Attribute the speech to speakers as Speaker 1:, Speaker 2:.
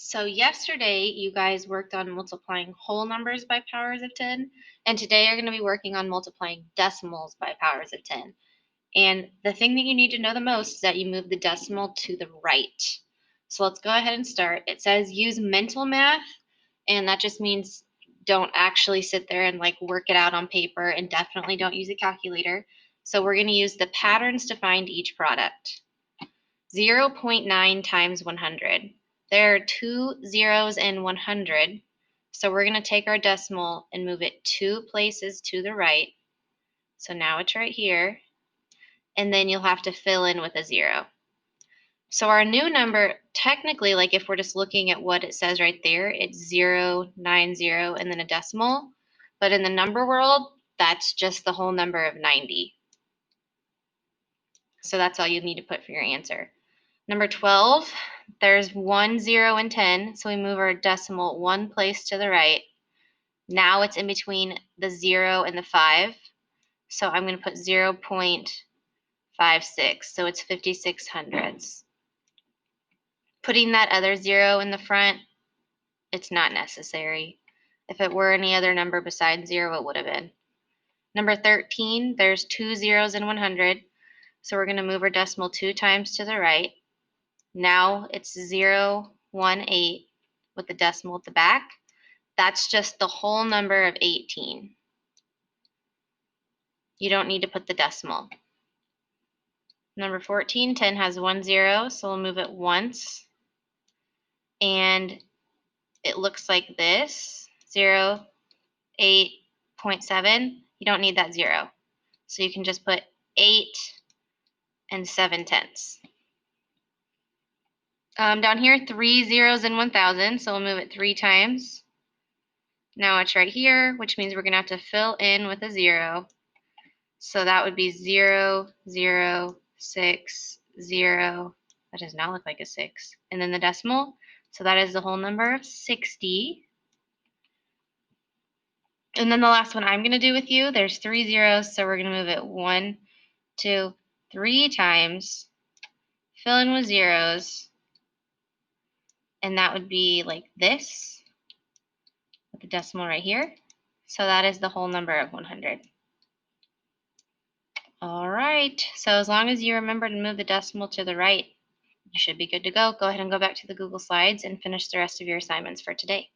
Speaker 1: So yesterday you guys worked on multiplying whole numbers by powers of 10, and today you're going to be working on multiplying decimals by powers of 10. And the thing that you need to know the most is that you move the decimal to the right. So let's go ahead and start. It says use mental math, and that just means don't actually sit there and work it out on paper, and definitely don't use a calculator. So we're going to use the patterns to find each product. 0.9 times 100. There are two zeros in 100, so we're going to take our decimal and move it 2 places to the right. So now it's right here, and then you'll have to fill in with a 0. So our new number, technically, if we're just looking at what it says right there, it's 090 and then a decimal. But in the number world, that's just the whole number of 90. So that's all you need to put for your answer. Number 12, there's 1, 0, and 10, so we move our decimal 1 place to the right. Now it's in between the 0 and the 5, so I'm going to put 0.56, so it's 56 hundredths. Putting that other 0 in the front, it's not necessary. If it were any other number besides 0, it would have been. Number 13, there's 2 zeros in 100, so we're going to move our decimal 2 times to the right. Now it's 018 with the decimal at the back. That's just the whole number of 18. You don't need to put the decimal. Number 14, 10 has 1 0, so we'll move it once. And it looks like this, 0, 8.7. You don't need that 0. So you can just put 8 and 7/10. Down here, 3 zeros in 1,000, so we'll move it 3 times. Now it's right here, which means we're going to have to fill in with a 0. So that would be 0, 0, 6, 0. That does not look like a 6. And then the decimal. So that is the whole number of 60. And then the last one I'm going to do with you, there's 3 zeros, so we're going to move it 1, 2, 3 times. Fill in with zeros. And that would be like this, with the decimal right here. So that is the whole number of 100. All right, so as long as you remember to move the decimal to the right, you should be good to go. Go ahead and go back to the Google Slides and finish the rest of your assignments for today.